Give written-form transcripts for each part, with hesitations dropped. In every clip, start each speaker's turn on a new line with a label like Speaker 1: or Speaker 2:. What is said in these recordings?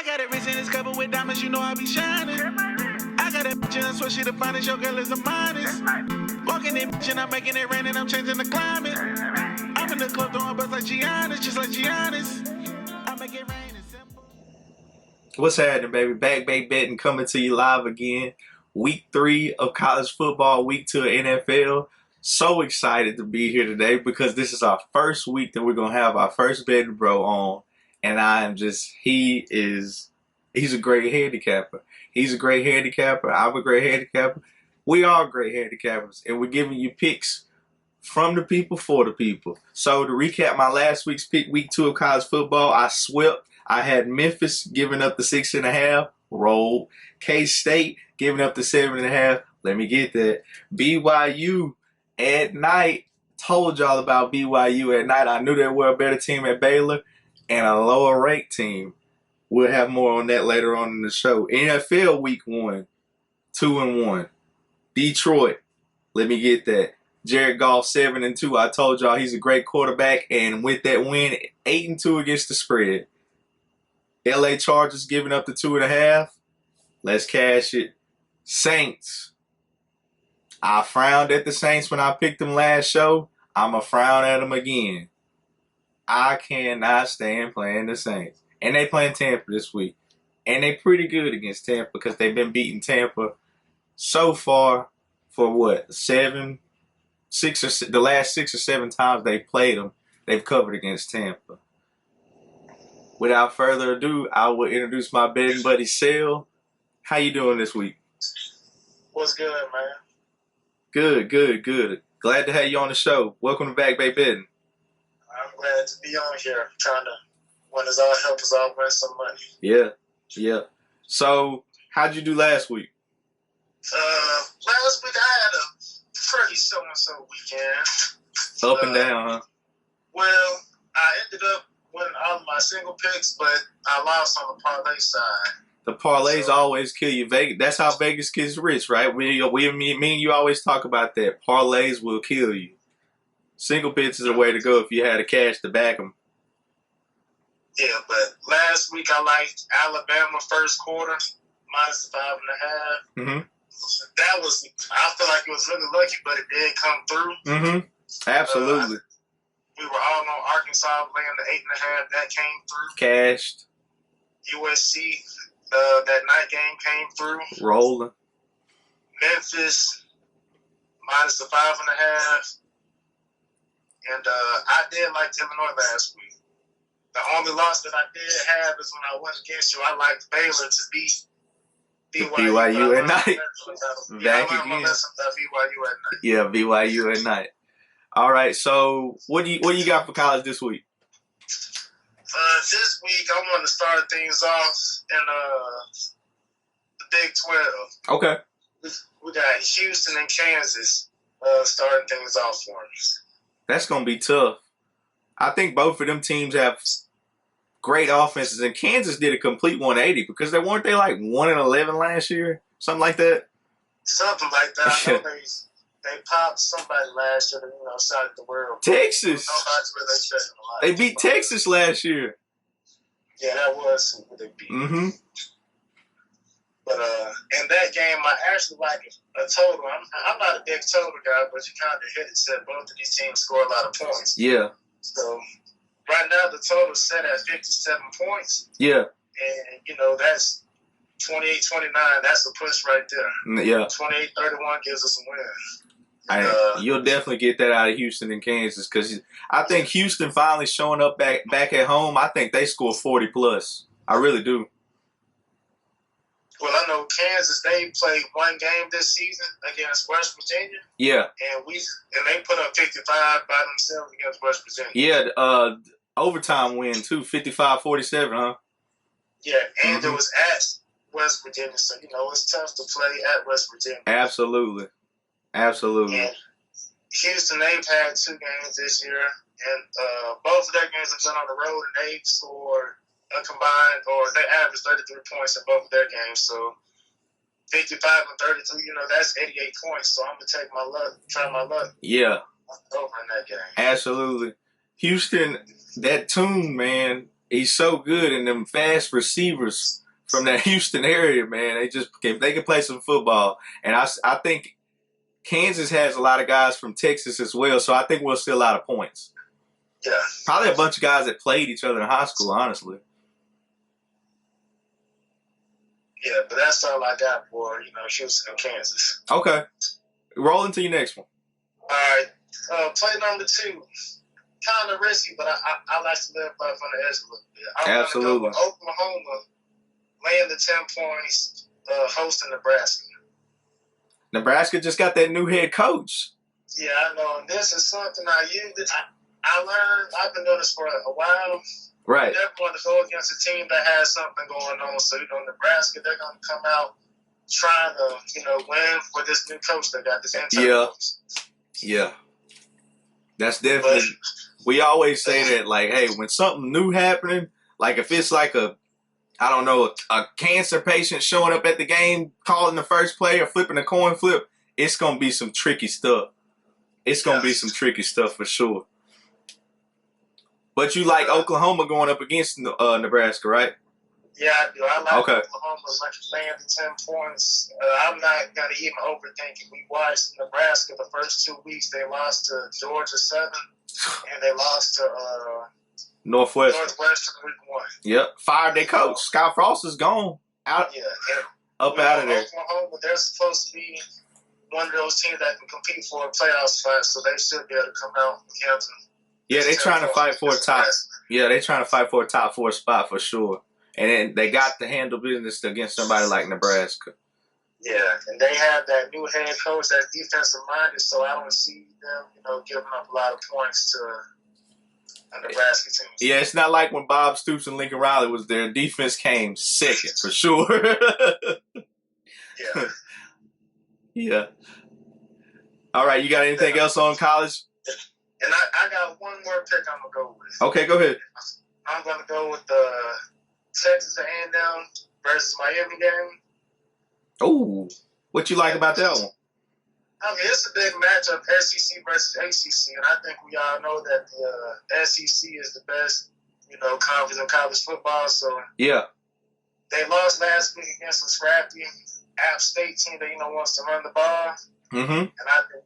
Speaker 1: got it rich in this couple with diamonds, you know I be shining. I got that bitch and I swear she the finest, your girl is the finest. Walking in bitch and I'm making it rain and I'm changing the climate. I'm in the club throwing buzz like Giannis, just like Giannis. I make it rain, it's simple.
Speaker 2: What's happening, baby? Back Betting coming to you live again. Week 3 of college football, week 2 of NFL. So excited to be here today because this is our first week that we're going to have our first betting bro on. And he's a great handicapper. He's a great handicapper. I'm a great handicapper. We are great handicappers. And we're giving you picks from the people for the people. So to recap my last week's pick, week 2 of college football, I swept. I had Memphis giving up the 6.5, rolled. K-State giving up the 7.5. Let me get that. BYU at night. Told y'all about BYU at night. I knew they were a better team at Baylor and a lower ranked team. We'll have more on that later on in the show. NFL week 1, 2-1. Detroit. Let me get that. Jared Goff 7-2. I told y'all he's a great quarterback, and with that win, 8-2 against the spread. LA Chargers giving up the 2.5. Let's cash it. Saints. I frowned at the Saints when I picked them last show. I'ma frown at them again. I cannot stand playing the Saints. And they playing Tampa this week. And they pretty good against Tampa because they've been beating Tampa so far for what? The last 6 or 7 times they played them, they've covered against Tampa. Without further ado, I will introduce my betting buddy, Sale. How you doing this week?
Speaker 3: What's good, man?
Speaker 2: Good. Glad to have you on the show. Welcome to Back Bay Betting.
Speaker 3: I'm glad to be on here. Trying to help us all win some money.
Speaker 2: Yeah. So, how'd you do last week?
Speaker 3: Last week I had a pretty so-and-so weekend.
Speaker 2: Up and down, huh?
Speaker 3: Well, I ended up winning all of my single picks, but I lost on the parlay side.
Speaker 2: The parlays always kill you. Vegas. That's how Vegas gets rich, right? Me and you always talk about that. Parlays will kill you. Single picks is a way to go if you had the cash to back them.
Speaker 3: Yeah, but last week I liked Alabama first quarter, minus 5.5.
Speaker 2: Mm-hmm.
Speaker 3: That was, I feel like it was really lucky, but it did come through.
Speaker 2: Mm-hmm. Absolutely.
Speaker 3: We were all on Arkansas laying the 8.5. That came through.
Speaker 2: Cashed.
Speaker 3: USC, that night game came through.
Speaker 2: Rolling.
Speaker 3: Memphis, minus the 5.5. And I did like Illinois last week. The only loss that I did have is when I went against you. I liked Baylor to beat
Speaker 2: BYU at night. Back again.
Speaker 3: BYU at night.
Speaker 2: Yeah, BYU at night. All right, so what do you got for college this week?
Speaker 3: This week I want to start things off in the Big 12.
Speaker 2: Okay.
Speaker 3: We got Houston and Kansas starting things off for us.
Speaker 2: That's gonna be tough. I think both of them teams have great offenses, and Kansas did a complete 180 because they weren't like 1-11 last year, something like that.
Speaker 3: Something like that. I know they popped somebody last year, outside the world.
Speaker 2: Texas. They beat Texas last year.
Speaker 3: Yeah, that was who they beat.
Speaker 2: Mm-hmm.
Speaker 3: But in that game, I actually like a total. I'm not a big total guy, but you kind of hit it. Said both of these teams score a lot of points.
Speaker 2: Yeah.
Speaker 3: So right now the total is set at 57 points.
Speaker 2: Yeah.
Speaker 3: And that's 28-29. That's a push right there.
Speaker 2: Yeah.
Speaker 3: 28-31 gives us a win.
Speaker 2: You'll definitely get that out of Houston and Kansas because I think Houston finally showing up back at home. I think they score 40 plus. I really do.
Speaker 3: Well, I know Kansas. They played one game this season against West Virginia.
Speaker 2: Yeah.
Speaker 3: And they put up 55 by themselves against West Virginia.
Speaker 2: Yeah. Overtime win too, 55-47, huh?
Speaker 3: Yeah, and it was at West Virginia, so it's tough to play at West Virginia.
Speaker 2: Absolutely.
Speaker 3: And Houston, they've had 2 games this year, and both of their games have been on the road, and they've scored a combined, or they averaged 33 points in both of their games. So 55 and 32, that's 88 points. So I'm gonna take my luck, try my luck.
Speaker 2: Yeah.
Speaker 3: Over in that game.
Speaker 2: Absolutely. Houston, that tune, man, He's so good, and them fast receivers from that Houston area, man. They can play some football, and I think Kansas has a lot of guys from Texas as well, so I think we'll see a lot of points.
Speaker 3: Yeah.
Speaker 2: Probably a bunch of guys that played each other in high school, honestly.
Speaker 3: Yeah, but that's all I got for, Houston and Kansas.
Speaker 2: Okay. Roll into your next one.
Speaker 3: All right. Play number 2. Kind of risky, but I like to live life on the edge a little bit. I'm
Speaker 2: Absolutely.
Speaker 3: going to go with Oklahoma, laying the 10 points, hosting Nebraska.
Speaker 2: Nebraska just got that new head coach.
Speaker 3: Yeah, I know. And this is something I learned. I've been doing this for a while.
Speaker 2: Right.
Speaker 3: You never want to go against a team that has something going on. So, Nebraska, they're going to come out trying to, win for this new coach that got this internal coach.
Speaker 2: Yeah. That's definitely. We always say that, like, hey, when something new happening, like if it's like a cancer patient showing up at the game, calling the first play or flipping a coin flip, it's going to be some tricky stuff. It's going to be some tricky stuff for sure. But you like Oklahoma going up against Nebraska, right?
Speaker 3: Yeah, I do. I like Oklahoma laying the 10 points. I'm not going to even overthink it. We watched Nebraska the first 2 weeks. They lost to Georgia 7, and they lost to Northwestern week 1.
Speaker 2: Yep. Fired their coach. Scott Frost is gone. Out.
Speaker 3: Yeah.
Speaker 2: Up out of there.
Speaker 3: Oklahoma, they're supposed to be one of those teams that can compete for a playoff spot, so they should be able to come out and count them.
Speaker 2: Yeah, they're trying to fight for a top. Yeah, they're trying to fight for a top 4 spot for sure. And then they got to handle business against somebody like Nebraska.
Speaker 3: Yeah, and they have that new head coach that's defensive minded, so I don't see them, giving up a lot of points to a Nebraska team.
Speaker 2: Yeah, it's not like when Bob Stoops and Lincoln Riley was there. Defense came second for sure.
Speaker 3: Yeah.
Speaker 2: Yeah. All right, you got anything else on college?
Speaker 3: And I got one more pick I'm going to go with.
Speaker 2: Okay, go ahead.
Speaker 3: I'm going to go with the Texas A&M versus Miami game.
Speaker 2: Oh, what you like about that one?
Speaker 3: I mean, it's a big matchup, SEC versus ACC, and I think we all know that the SEC is the best, conference in college football. So
Speaker 2: yeah,
Speaker 3: they lost last week against a scrappy App State team that wants to run the ball.
Speaker 2: Mm-hmm.
Speaker 3: And I think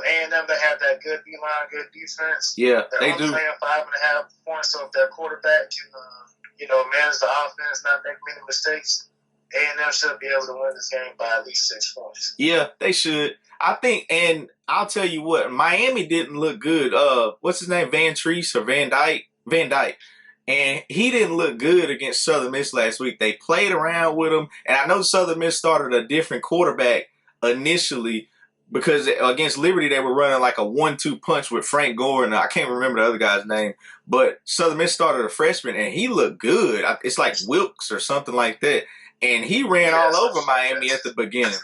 Speaker 3: A&M, they have that good D-line, good defense.
Speaker 2: Yeah,
Speaker 3: They're
Speaker 2: they do.
Speaker 3: They're playing 5.5 points, so if their quarterback can, manage the offense, not make many mistakes, A&M should be able to win this game by at least 6 points.
Speaker 2: Yeah, they should. I think, and I'll tell you what, Miami didn't look good. What's his name? Van Treese or Van Dyke? Van Dyke. And he didn't look good against Southern Miss last week. They played around with him. And I know Southern Miss started a different quarterback initially because against Liberty they were running like a 1-2 punch with Frank Gore. And I can't remember the other guy's name. But Southern Miss started a freshman, and he looked good. It's like Wilkes or something like that. And he ran all over Miami at the beginning.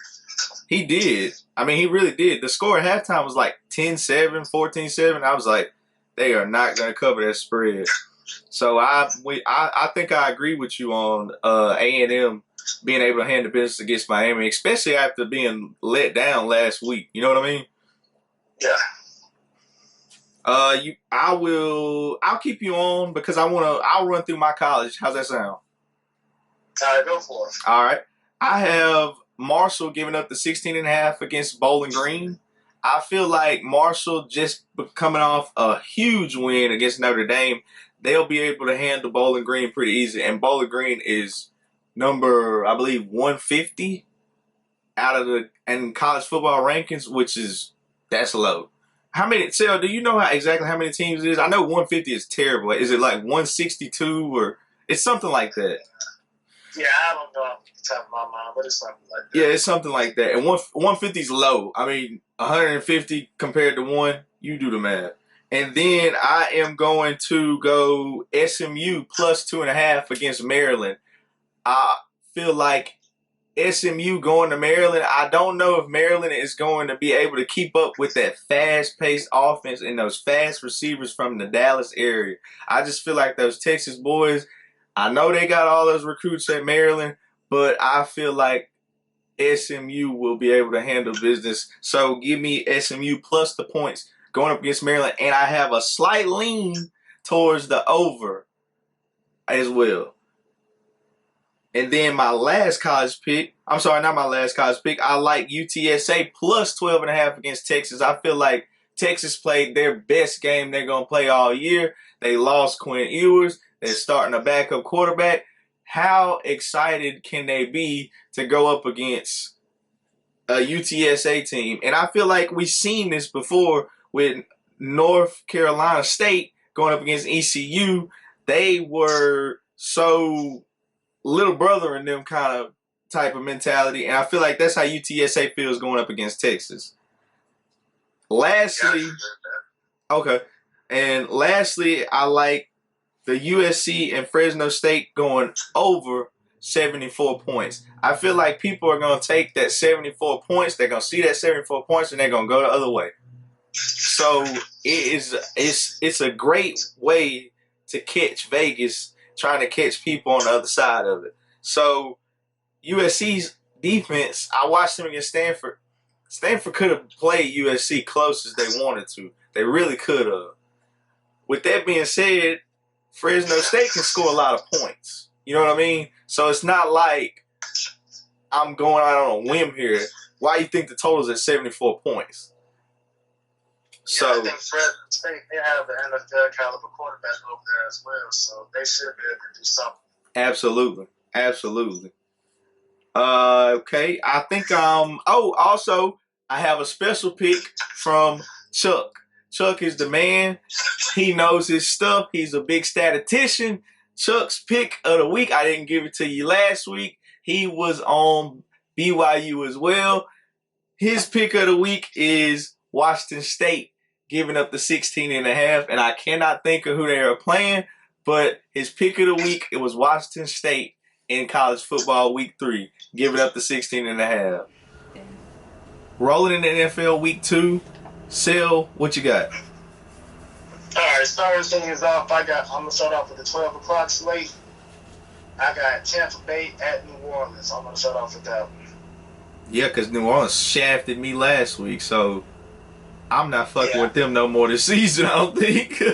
Speaker 2: He did. I mean, he really did. The score at halftime was like 10-7, 14-7. I was like, they are not going to cover that spread. So I think I agree with you on A&M being able to handle business against Miami, especially after being let down last week. You know what I mean?
Speaker 3: Yeah.
Speaker 2: I'll keep you on because I'll run through my college. How's that sound?
Speaker 3: All right, go for it.
Speaker 2: All right. I have Marshall giving up the 16.5 against Bowling Green. I feel like Marshall just coming off a huge win against Notre Dame. They'll be able to handle Bowling Green pretty easy. And Bowling Green is number, I believe, 150 out of the college football rankings, that's low. How many, Sel, do you know exactly how many teams it is? I know 150 is terrible. Is it like 162 or it's something like that?
Speaker 3: Yeah, I don't know off the top of my mind, but it's something like that.
Speaker 2: Yeah, it's something like that. And 150 is low. I mean, 150 compared to 1, you do the math. And then I am going to go SMU plus 2.5 against Maryland. I feel like SMU going to Maryland, I don't know if Maryland is going to be able to keep up with that fast-paced offense and those fast receivers from the Dallas area. I just feel like those Texas boys, I know they got all those recruits at Maryland, but I feel like SMU will be able to handle business. So give me SMU plus the points going up against Maryland. And I have a slight lean towards the over as well. And then my last college pick, I'm sorry, not my last college pick, I like UTSA plus 12.5 against Texas. I feel like Texas played their best game they're going to play all year. They lost Quinn Ewers. They're starting a backup quarterback. How excited can they be to go up against a UTSA team? And I feel like we've seen this before with North Carolina State going up against ECU. They were so little brother in them kind of type of mentality. And I feel like that's how UTSA feels going up against Texas. Lastly, okay. And lastly, I like the USC and Fresno State going over 74 points. I feel like people are going to take that 74 points. They're going to see that 74 points and they're going to go the other way. So it's a great way to catch Vegas trying to catch people on the other side of it. So USC's defense, I watched them against Stanford. Stanford could have played USC close as they wanted to. They really could have. With that being said, Fresno State can score a lot of points. You know what I mean? So it's not like I'm going out on a whim here. Why do you think the total's at 74 points?
Speaker 3: Yeah, I think Fresno State, they have the NFL caliber quarterback over there as well, so they should be able to do something.
Speaker 2: Absolutely. Absolutely. Okay. I think also I have a special pick from Chuck. Chuck is the man. He knows his stuff. He's a big statistician. Chuck's pick of the week, I didn't give it to you last week. He was on BYU as well. His pick of the week is Washington State giving up the 16.5, and I cannot think of who they are playing, but his pick of the week, it was Washington State in college football week 3, giving up the 16.5. Rolling in the NFL week 2, Sel, what you got?
Speaker 3: All right, starting things off, I'm going to start off with the 12 o'clock slate. I got Tampa Bay at New Orleans. I'm going to start off with that one.
Speaker 2: Yeah, because New Orleans shafted me last week, so I'm not fucking with them no more this season, I don't think.
Speaker 3: You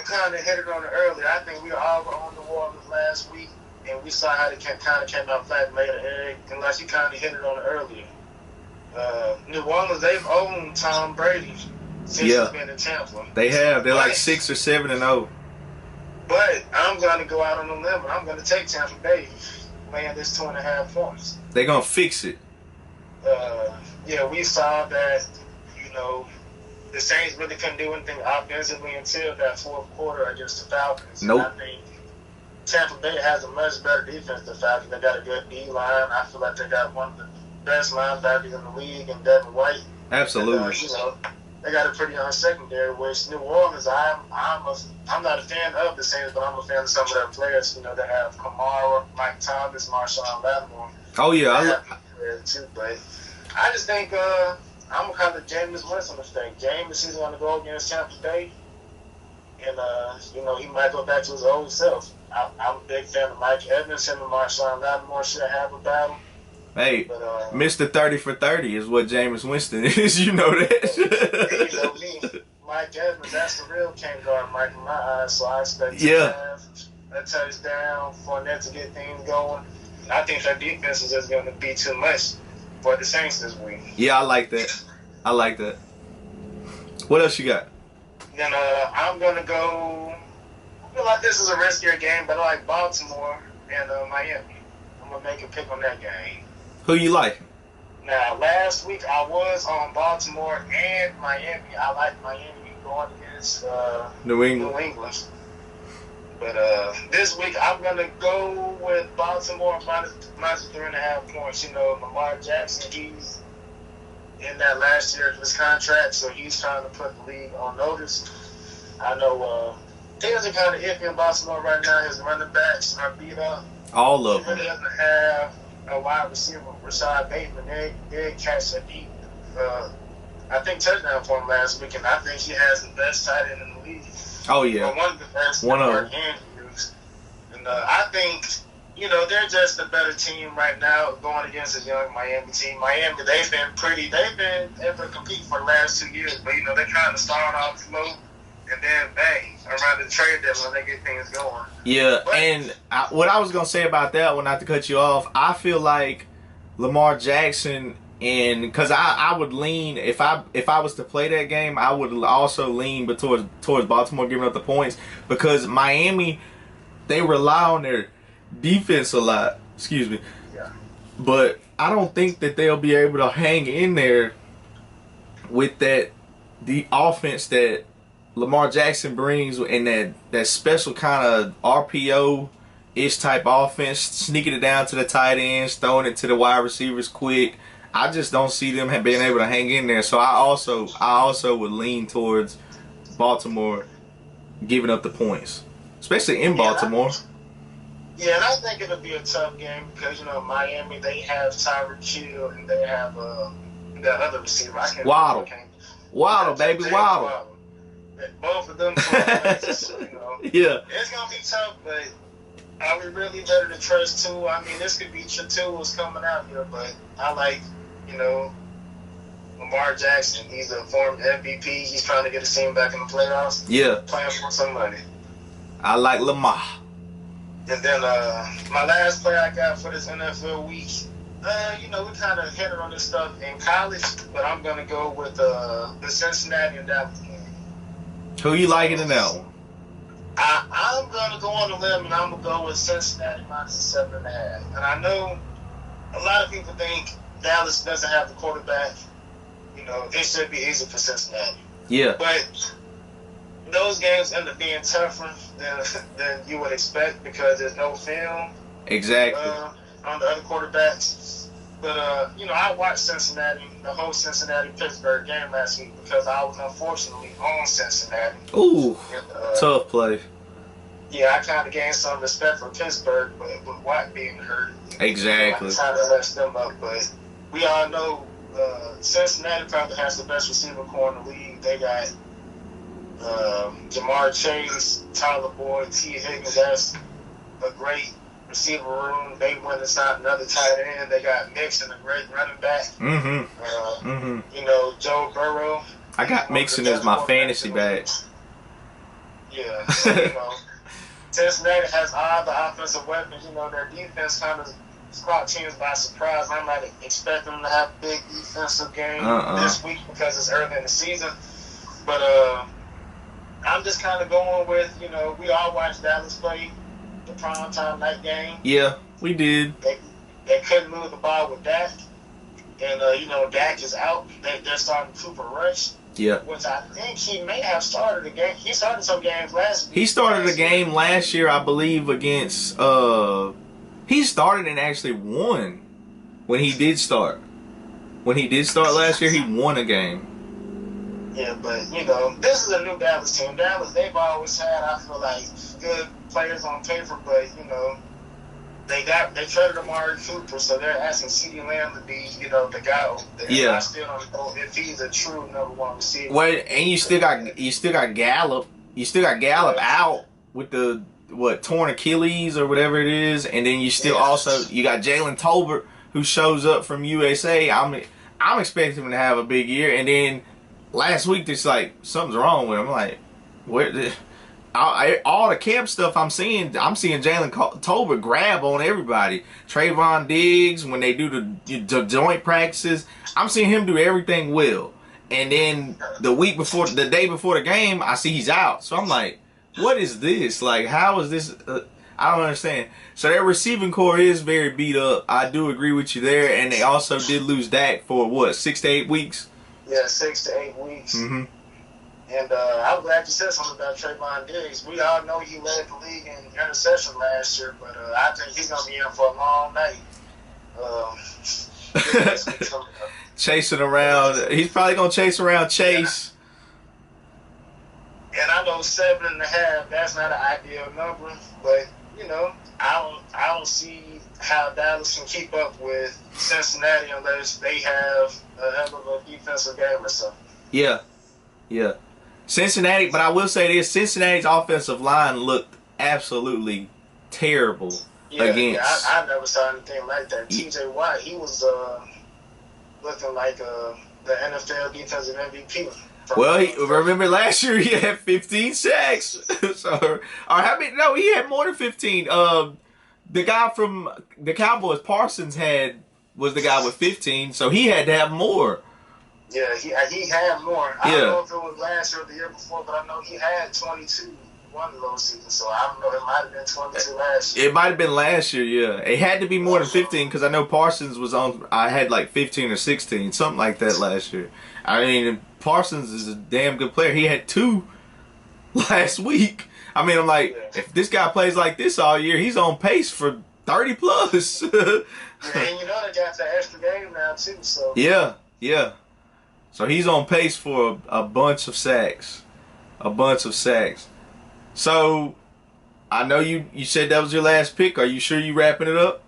Speaker 3: kind of hit it on it earlier. I think we all were on New Orleans last week, and we saw how they kind of came out flat and laid an egg, unless you kind of hit it on it earlier. New Orleans, they've owned Tom Brady since he's been in Tampa.
Speaker 2: They have. They're like 6 or 7-0.
Speaker 3: But I'm going to go out on a limb, and I'm going to take Tampa Bay laying this 2.5 points.
Speaker 2: They're going to fix it.
Speaker 3: We saw that, the Saints really couldn't do anything offensively until that fourth quarter against the Falcons.
Speaker 2: Nope.
Speaker 3: And I think Tampa Bay has a much better defense than the Falcons. They got a good D-line. I feel like they got one of the best linebackers in the league in Devin White.
Speaker 2: Absolutely.
Speaker 3: And, they got a pretty young secondary, which New Orleans, I'm not a fan of the Saints, but I'm a fan of some of their players. They have Kamara, Mike Thomas, Marshawn Lattimore.
Speaker 2: Oh, yeah.
Speaker 3: Too, but I just think I'm going to call it Jameis Winston effect. Jameis is going to go against Tampa Bay, and, he might go back to his old self. I'm a big fan of Mike Evans. Him and Marshawn Lattimore should have a battle.
Speaker 2: Hey, Mr. 30 for 30 is what Jameis Winston is. You know that.
Speaker 3: Me, Mike Evans, that's the real king guard, Mike, in my eyes. So I expect to have a touchdown, Fournette to get things going. I think their defense is just going to be too much for the Saints this week.
Speaker 2: Yeah, I like that. What else you got?
Speaker 3: Then I'm going to go, I feel like this is a riskier game, but I like Baltimore and Miami. I'm going to make a pick on that game.
Speaker 2: Who you like?
Speaker 3: Now, last week I was on Baltimore and Miami. I like Miami going against
Speaker 2: New England.
Speaker 3: But this week I'm going to go with Baltimore minus 3.5 points. Lamar Jackson, he's in that last year of his contract, so he's trying to put the league on notice. I know things are kind of iffy in Baltimore right now. His running backs are beat up.
Speaker 2: All of them.
Speaker 3: He really doesn't have a wide receiver, Rashad Bateman. They did catch a deep, I think, touchdown for him last week, and I think he has the best tight end in the league.
Speaker 2: Oh, yeah.
Speaker 3: One of the best.
Speaker 2: One of them.
Speaker 3: And I think, they're just a better team right now going against a young Miami team. Miami, they've been able to compete for the last 2 years, but, they kind of started off slow. and then bang, around the trade deadline, they get things going.
Speaker 2: Yeah,
Speaker 3: But,
Speaker 2: and what I was gonna say about that one, not to cut you off, I feel like Lamar Jackson, and because I would lean if I was to play that game, I would also lean but towards Baltimore giving up the points, because Miami, they rely on their defense a lot. Excuse me.
Speaker 3: Yeah.
Speaker 2: But I don't think that they'll be able to hang in there with the offense that Lamar Jackson brings, and that special kind of RPO-ish type offense, sneaking it down to the tight ends, throwing it to the wide receivers quick. I just don't see them being able to hang in there. So I also would lean towards Baltimore giving up the points, especially in Baltimore.
Speaker 3: Yeah, and I think it'll be a tough game because, Miami, they have Tyreek Hill and they have that other receiver.
Speaker 2: Waddle, baby, Waddle.
Speaker 3: Both of them,
Speaker 2: Yeah.
Speaker 3: It's going to be tough, but are we really better to trust Tua? I mean, this could be Tua's coming out here, but I like, Lamar Jackson. He's a former MVP. He's trying to get his team back in the playoffs.
Speaker 2: Yeah.
Speaker 3: Playing for some money.
Speaker 2: I like Lamar.
Speaker 3: And then my last play I got for this NFL week, we kind of hinted on this stuff in college, but I'm going to go with the Cincinnati and Dallas game.
Speaker 2: Who you liking in that one?
Speaker 3: I'm going to go on the limb, and I'm going to go with Cincinnati minus 7.5. And I know a lot of people think Dallas doesn't have the quarterback. It should be easy for Cincinnati.
Speaker 2: Yeah.
Speaker 3: But those games end up being tougher than you would expect because there's no film.
Speaker 2: Exactly.
Speaker 3: On the other quarterbacks. But, I watched Cincinnati, the whole Cincinnati-Pittsburgh game last week because I was unfortunately on Cincinnati.
Speaker 2: Ooh, tough play.
Speaker 3: Yeah, I kind of gained some respect for Pittsburgh, but with Watt being hurt,
Speaker 2: exactly.
Speaker 3: I tried to mess them up. But we all know Cincinnati probably has the best receiver core in the league. They got Jamar Chase, Tyler Boyd, T. Higgins. That's a great receiver room. They went inside another tight end. They got Mixon, a great running back. Joe Burrow.
Speaker 2: I got Mixon as my fantasy back.
Speaker 3: Yeah. Cincinnati has all the offensive weapons. Their defense kind of caught teams by surprise. I'm not expecting them to have a big defensive game this week because it's early in the season. But I'm just kind of going with, we all watched Dallas play the primetime night game.
Speaker 2: Yeah, we did.
Speaker 3: They couldn't move the ball with Dak. And, Dak is out. They're starting Cooper Rush.
Speaker 2: Yeah.
Speaker 3: Which I think he may have started a game. He started some games last week.
Speaker 2: He started a game last year, I believe, against he started and actually won when he did start. When he did start last year, he won a game.
Speaker 3: Yeah, but this is a new Dallas team. Dallas, they've always had, I feel like, good players on paper, but they traded Amari Cooper, so they're asking CeeDee Lamb to be, the guy over there.
Speaker 2: Yeah.
Speaker 3: I still don't know if he's a true number one receiver.
Speaker 2: Well, and you still got Gallup. You still got Gallup out with the torn Achilles or whatever it is, and then you still you got Jalen Tolbert who shows up from USA. I'm expecting him to have a big year, and then last week it's like something's wrong with him. I'm like, where? All the camp stuff I'm seeing Jalen Tolbert grab on everybody. Trayvon Diggs, when they do the joint practices, I'm seeing him do everything well. And then the day before the game, I see he's out. So I'm like, what is this? Like, how is this? I don't understand. So their receiving core is very beat up. I do agree with you there. And they also did lose Dak for 6 to 8 weeks?
Speaker 3: Yeah, 6 to 8 weeks.
Speaker 2: Mm-hmm.
Speaker 3: And I'm glad you said something about Trayvon Diggs. We all know he led the league in interception last year, but I think he's going to be in for a long night.
Speaker 2: Chasing around. He's probably going to chase around Chase.
Speaker 3: And I know 7.5, that's not an ideal number, but, I don't see how Dallas can keep up with Cincinnati unless they have a hell of a defensive game or something.
Speaker 2: Yeah. Cincinnati, but I will say this, Cincinnati's offensive line looked absolutely terrible against.
Speaker 3: I never saw anything like that. TJ Watt, he was looking like the NFL defensive MVP.
Speaker 2: Well, remember last year he had 15 sacks. So, or how many? No, he had more than 15. The guy from the Cowboys, Parsons, was the guy with 15, so he had to have more.
Speaker 3: Yeah, he had more. I don't know if it was last year or the year before, but I know he had 22 one of those seasons. So I don't know. It might have been 22 last year.
Speaker 2: It might have been last year. Yeah, it had to be more than 15 because I know Parsons was on. I had like 15 or 16, something like that last year. I mean, Parsons is a damn good player. He had 2 last week. I mean, I'm like, if this guy plays like this all year, he's on pace for 30 plus.
Speaker 3: Yeah, and you know they got the extra game now too. So
Speaker 2: yeah. So he's on pace for a bunch of sacks. So I know you said that was your last pick. Are you sure you wrapping it up?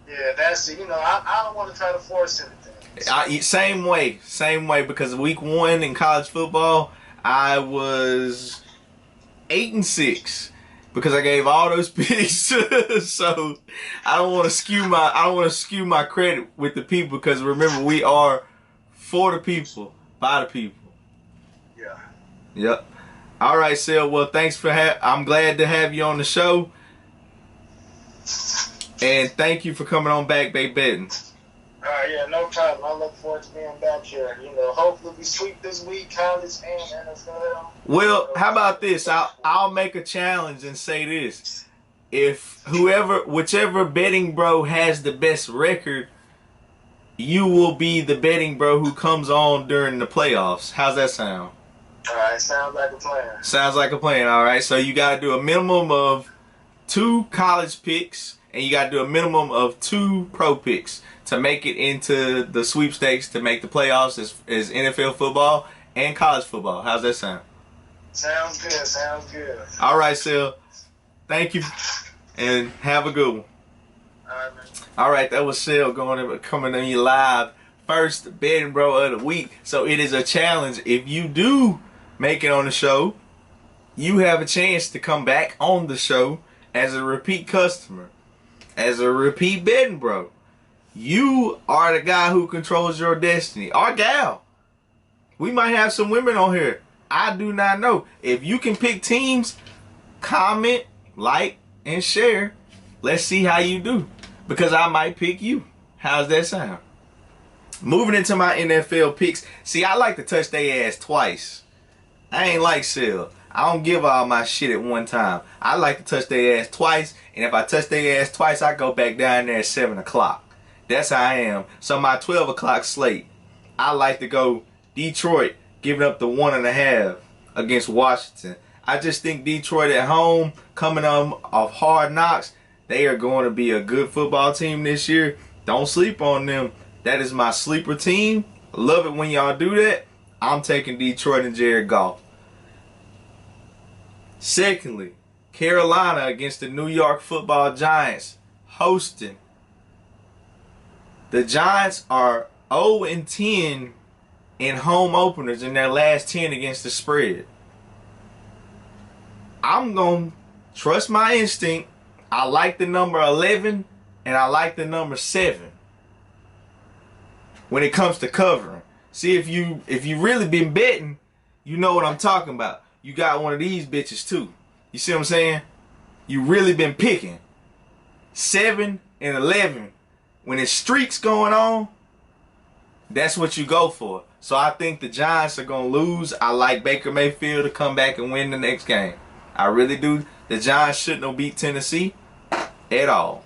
Speaker 3: Yeah, that's it. You know, I don't want to try to force anything.
Speaker 2: Same way. Because week 1 in college football, I was 8-6 because I gave all those picks. So I don't want to skew my credit with the people because remember we are for the people, by the people.
Speaker 3: Yeah.
Speaker 2: Yep. All right, Sil. Well, thanks for I'm glad to have you on the show. And thank you for coming on Back Bay Betting.
Speaker 3: Yeah, no problem. I look forward to being back here. You know, hopefully we sweep this week, college and NFL.
Speaker 2: Well, how about this? I'll make a challenge and say this. If whichever betting bro has the best record, you will be the betting bro who comes on during the playoffs. How's that sound?
Speaker 3: All right, sounds like a plan.
Speaker 2: Sounds like a plan, all right. So you got to do a minimum of 2 college picks, and you got to do a minimum of 2 pro picks to make it into the sweepstakes to make the playoffs as NFL football and college football. How's that sound?
Speaker 3: Sounds good.
Speaker 2: All right, Sil. Thank you, and have a good one.
Speaker 3: All right, man.
Speaker 2: All right, that was Sil coming on you live. First betting bro of the week. So it is a challenge. If you do make it on the show, you have a chance to come back on the show as a repeat customer, as a repeat betting bro. You are the guy who controls your destiny. Or gal. We might have some women on here. I do not know. If you can pick teams, comment, like, and share. Let's see how you do. Because I might pick you. How's that sound? Moving into my NFL picks. See, I like to touch their ass twice. I ain't like Sil. I don't give all my shit at one time. I like to touch their ass twice. And if I touch their ass twice, I go back down there at 7 o'clock. That's how I am. So my 12 o'clock slate, I like to go Detroit, giving up the 1.5 against Washington. I just think Detroit at home, coming off Hard Knocks, they are going to be a good football team this year. Don't sleep on them. That is my sleeper team. Love it when y'all do that. I'm taking Detroit and Jared Goff. Secondly, Carolina against the New York Football Giants, hosting. The Giants are 0-10 in home openers in their last 10 against the spread. I'm going to trust my instinct. I like the number 11 and I like the number 7 when it comes to covering. See, if you really been betting, you know what I'm talking about. You got one of these bitches too. You see what I'm saying? You really been picking 7 and 11. When it's streaks going on, that's what you go for. So I think the Giants are going to lose. I like Baker Mayfield to come back and win the next game. I really do. The Giants shouldn't have beat Tennessee at all.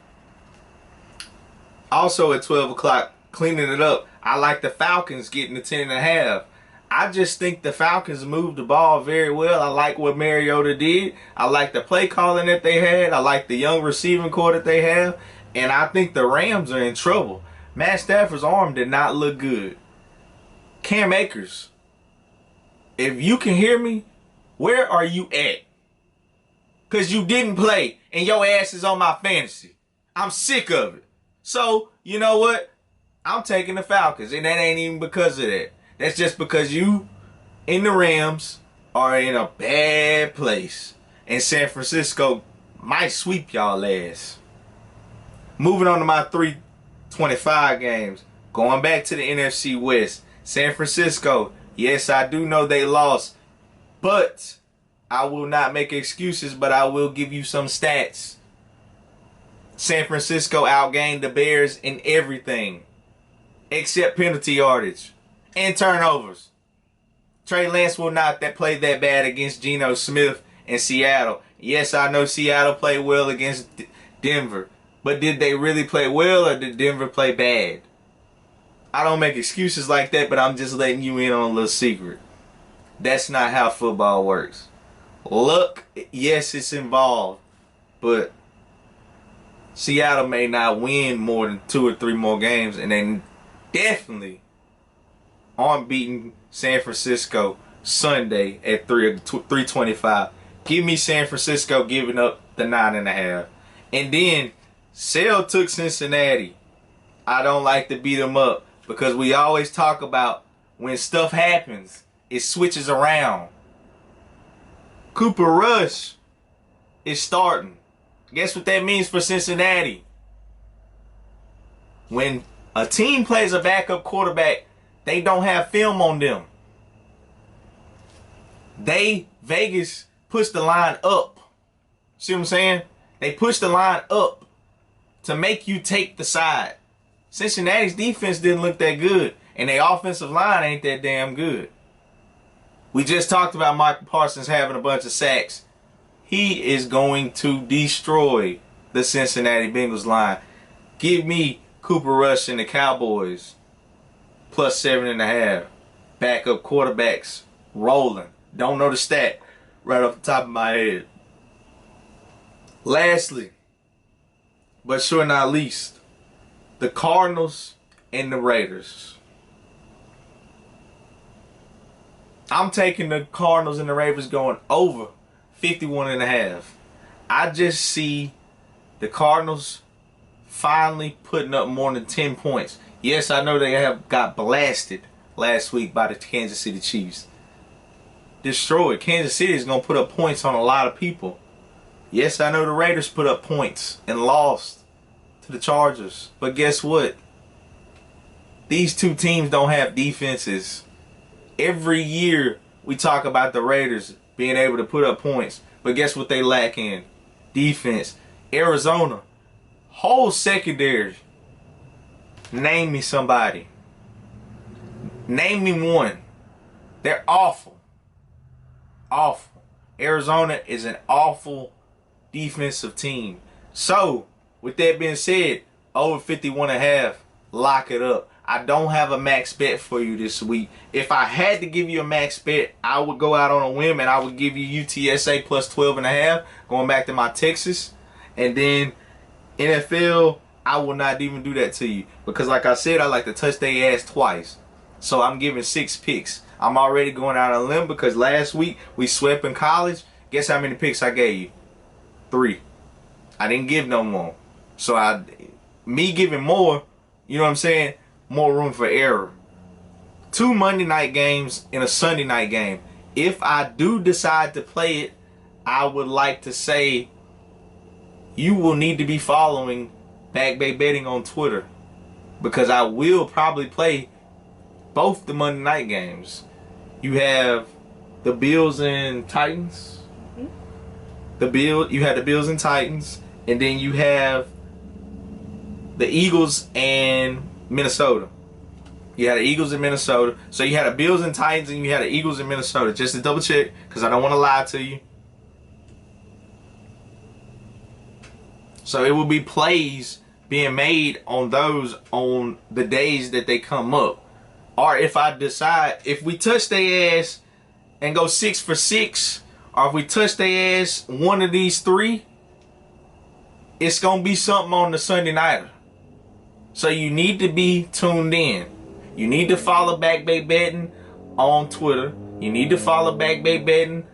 Speaker 2: Also at 12 o'clock, cleaning it up, I like the Falcons getting the 10.5. I just think the Falcons moved the ball very well. I like what Mariota did. I like the play calling that they had. I like the young receiving core that they have. And I think the Rams are in trouble. Matt Stafford's arm did not look good. Cam Akers, if you can hear me, where are you at? Because you didn't play and your ass is on my fantasy. I'm sick of it. So, you know what? I'm taking the Falcons. And that ain't even because of that. That's just because you and the Rams are in a bad place. And San Francisco might sweep y'all ass. Moving on to my 325 games. Going back to the NFC West. San Francisco, Yes, I do know they lost, but I will not make excuses, but I will give you some stats. San Francisco outgained the Bears in everything except penalty yardage and turnovers. Trey Lance will not play that bad against Geno Smith in Seattle. Yes, I know Seattle played well against Denver, but did they really play well or did Denver play bad? I don't make excuses like that, but I'm just letting you in on a little secret. That's not how football works. Luck, yes, it's involved, but Seattle may not win more than 2 or 3 more games, and they definitely aren't beating San Francisco Sunday at 3:25. Give me San Francisco giving up the 9.5. And then Sale took Cincinnati. I don't like to beat them up because we always talk about when stuff happens, it switches around. Cooper Rush is starting. Guess what that means for Cincinnati? When a team plays a backup quarterback, they don't have film on them. Vegas push the line up. See what I'm saying? They push the line up to make you take the side. Cincinnati's defense didn't look that good, and their offensive line ain't that damn good. We just talked about Michael Parsons having a bunch of sacks. He is going to destroy the Cincinnati Bengals line. Give me Cooper Rush and the Cowboys plus 7.5. Backup quarterbacks rolling. Don't know the stat right off the top of my head. Lastly, but sure not least, the Cardinals and the Raiders. I'm taking the Cardinals and the Raiders going over 51.5. I just see the Cardinals finally putting up more than 10 points. Yes, I know they have got blasted last week by the Kansas City Chiefs. Destroyed. Kansas City is going to put up points on a lot of people. Yes, I know the Raiders put up points and lost to the Chargers. But guess what? These two teams don't have defenses. Every year we talk about the Raiders being able to put up points. But guess what they lack in? Defense. Arizona. Whole secondary. Name me somebody. Name me one. They're awful. Awful. Arizona is an awful defensive team. So, with that being said, over 51.5, lock it up. I don't have a max bet for you this week. If I had to give you a max bet, I would go out on a whim and I would give you UTSA plus 12.5, going back to my Texas. And then NFL, I will not even do that to you. Because like I said, I like to touch their ass twice. So I'm giving 6 picks. I'm already going out on a limb because last week we swept in college. Guess how many picks I gave you? 3. I didn't give no more. So me giving more, you know what I'm saying? More room for error. 2 Monday night games and a Sunday night game. If I do decide to play it, I would like to say you will need to be following Back Bay Betting on Twitter. Because I will probably play both the Monday night games. You have the Bills and Titans. You have the Bills and Titans, and then you have the Eagles and Minnesota. You had the Eagles in Minnesota. So you had the Bills and Titans, and you had the Eagles in Minnesota. Just to double check, because I don't want to lie to you. So it will be plays being made on those on the days that they come up. Or if I decide, if we touch their ass and go 6 for 6, or if we touch their ass one of these 3, it's going to be something on the Sunday nighter. So you need to be tuned in. You need to follow Back Bay Betting on Twitter. You need to follow Back Bay Betting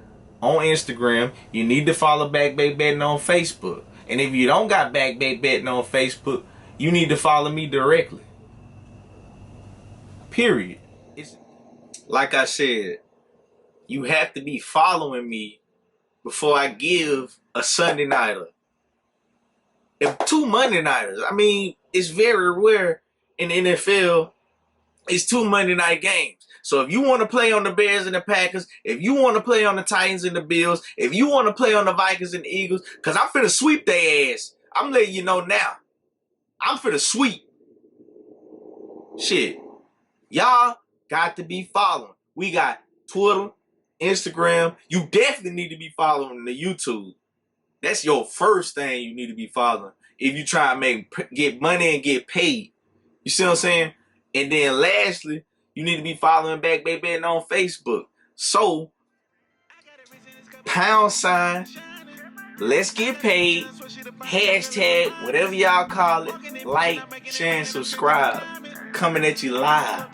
Speaker 2: on Instagram. You need to follow Back Bay Betting on Facebook. And if you don't got Back Bay Betting on Facebook, you need to follow me directly. Period. It's like I said, you have to be following me before I give a Sunday nighter. If 2 Monday nighters, I mean, it's very rare in the NFL. It's 2 Monday night games. So if you want to play on the Bears and the Packers, if you want to play on the Titans and the Bills, if you want to play on the Vikings and the Eagles, because I'm finna sweep their ass. I'm letting you know now. I'm finna sweep. Shit. Y'all got to be following. We got Twitter, Instagram. You definitely need to be following the YouTube. That's your first thing you need to be following if you try to get money and get paid. You see what I'm saying? And then lastly, you need to be following Back Bay Betting on Facebook. So, #, let's get paid, #, whatever y'all call it, like, share, and subscribe. Coming at you live.